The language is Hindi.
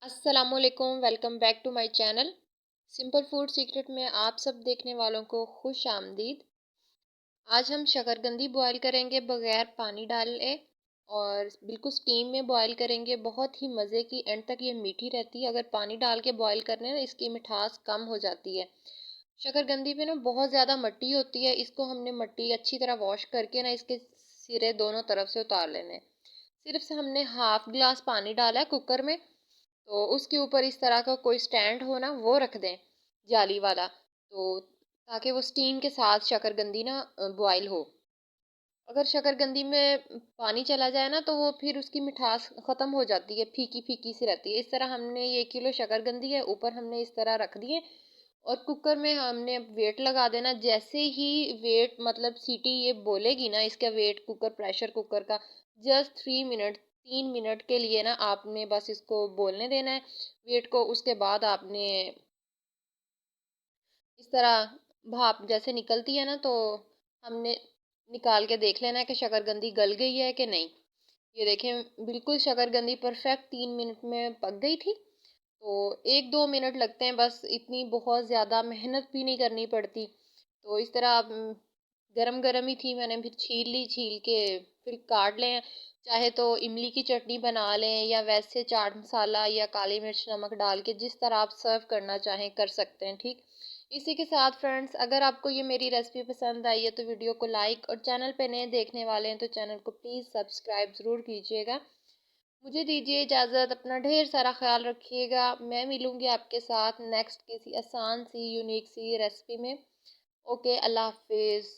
अस्सलामुअलैकुम, welcome back to my channel. Simple food secret में आप सब देखने वालों को खुश आमदीद। आज हम शकरकंदी बॉईल करेंगे बगैर पानी डाले और बिल्कुल स्टीम में बॉईल करेंगे। बहुत ही मज़े की, एंड तक ये मीठी रहती है। अगर पानी डाल के बॉईल करने ना, इसकी मिठास कम हो जाती है। शकरकंदी पे ना बहुत ज़्यादा मट्टी होती है। इसको हमने मट्टी अच्छी तरह वॉश करके ना इसके सिरे दोनों तरफ से उतार लेने। सिर्फ से हमने हाफ ग्लास पानी डाला है कुकर में, तो उसके ऊपर इस तरह का कोई स्टैंड हो ना, वो रख दें, जाली वाला, तो ताकि वो स्टीम के साथ शकरकंदी ना बॉयल हो। अगर शकरकंदी में पानी चला जाए ना, तो वो फिर उसकी मिठास ख़त्म हो जाती है, फीकी फीकी सी रहती है। इस तरह हमने 1 किलो शकरकंदी है, ऊपर हमने इस तरह रख दिए और कुकर में हमने वेट लगा देना। जैसे ही वेट मतलब सीटी ये बोलेगी ना, इसका वेट कुकर, प्रेशर कुकर का, जस्ट 3 मिनट, 3 मिनट के लिए ना आपने बस इसको बोलने देना है वेट को। उसके बाद आपने इस तरह भाप जैसे निकलती है ना, तो हमने निकाल के देख लेना है कि शकरकंदी गल गई है कि नहीं। ये देखें, बिल्कुल शकरकंदी परफेक्ट 3 मिनट में पक गई थी। तो 1-2 मिनट लगते हैं बस, इतनी बहुत ज़्यादा मेहनत भी नहीं करनी पड़ती। तो इस तरह आप गरम गरम ही थी, मैंने फिर छील ली, छील के फिर काट लें। चाहे तो इमली की चटनी बना लें, या वैसे चाट मसाला या काली मिर्च नमक डाल के जिस तरह आप सर्व करना चाहें कर सकते हैं। ठीक, इसी के साथ फ्रेंड्स, अगर आपको ये मेरी रेसिपी पसंद आई है तो वीडियो को लाइक, और चैनल पे नए देखने वाले हैं तो चैनल को प्लीज़ सब्सक्राइब ज़रूर कीजिएगा। मुझे दीजिए इजाज़त, अपना ढेर सारा ख्याल रखिएगा। मैं मिलूँगी आपके साथ नेक्स्ट किसी आसान सी यूनिक सी रेसिपी में। ओके, अल्लाह हाफिज़।